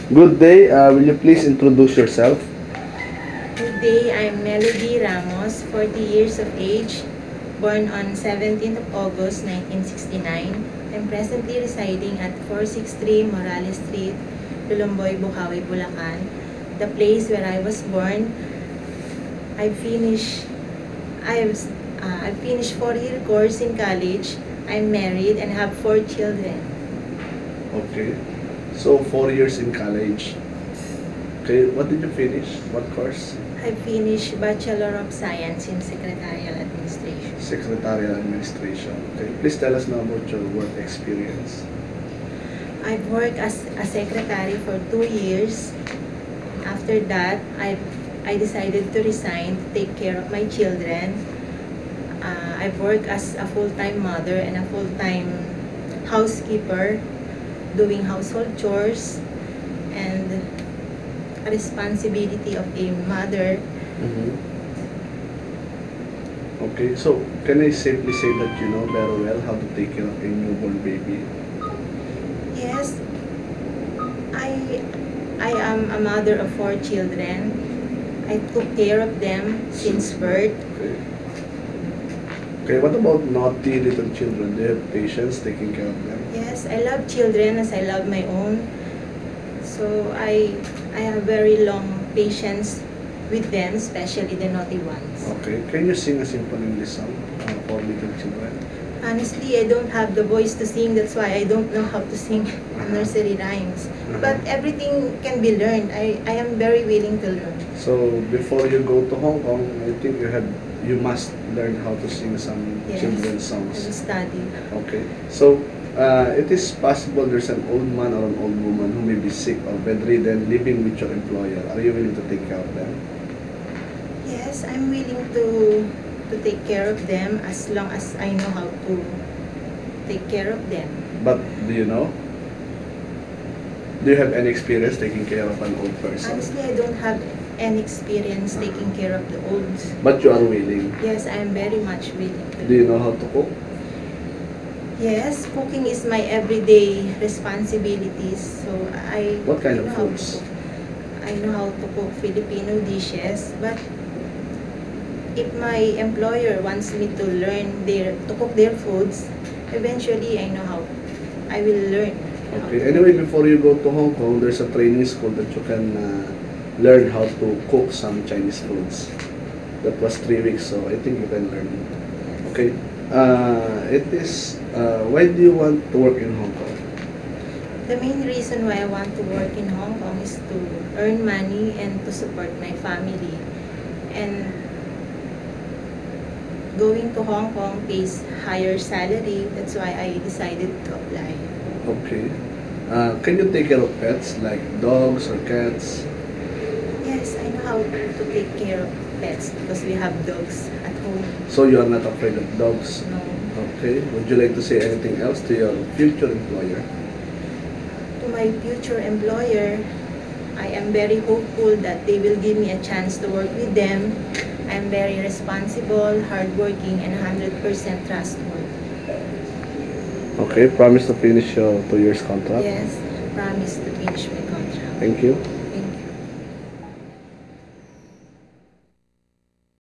Good day. Will you please introduce yourself? Good day, I'm Melody Ramos, 40 years of age, born on 17th of August 1969. I'm presently residing at 463 Morales Street, Lulumboy, Bukawi, Bulacan. The place where I was born. I finished I finished 4-year course in college. I'm married and have 4 children. Okay. So 4 years in college. Okay. What did you finish? What course? I finished Bachelor of Science in Secretarial Administration. Secretarial Administration. Okay. Please tell us now about your work experience. I've worked as a secretary for 2 years. After that, I decided to resign to take care of my children. I've worked as a full-time mother and a full-time housekeeper, doing household chores and a responsibility of a mother. Mm-hmm. Okay. So can I simply say that you know very well how to take care of a newborn baby? Yes, I am a mother of 4 children. I took care of them since birth. Okay. Okay. What about naughty little children? Do you have patience taking care of them? Yes, I love children as I love my own. So I have very long patience with them, especially the naughty ones. Okay. Can you sing a simple English song for little children? Honestly, I don't have the voice to sing. That's why I don't know how to sing nursery rhymes. But everything can be learned. I am very willing to learn. So before you go to Hong Kong, I think you must learn how to sing some Yes, children's I will songs. study. Okay. So it is possible there's an old man or an old woman who may be sick or bedridden living with your employer. Are you willing to take care of them? Yes, I'm willing to take care of them as long as I know how to take care of them. But do you know? Do you have any experience taking care of an old person? Honestly, I don't have any experience taking care of the old. But you are willing. Yes, I am very much willing to. Do you know how to cook? Yes, cooking is my everyday responsibilities. So What kind I of know how to foods? cook. I know how to cook Filipino dishes, but if my employer wants me to learn to cook their foods, eventually I know how. I will learn. how Okay. to Anyway, cook. before you go to Hong Kong, there's a training school that you can learn how to cook some Chinese foods. That was 3 weeks, so I think you can learn. Okay. Why do you want to work in Hong Kong? The main reason why I want to work in Hong Kong is to earn money and to support my family. And going to Hong Kong pays higher salary. That's why I decided to apply. Okay. Can you take care of pets like dogs or cats? Yes, I know how to take care of pets because we have dogs at home. So you are not afraid of dogs? No. Okay. Would you like to say anything else to your future employer? To my future employer, I am very hopeful that they will give me a chance to work with them. I'm very responsible, hardworking, and 100% trustworthy. Okay. Promise to finish your 2 years contract? Yes, promise to finish my contract. Thank you.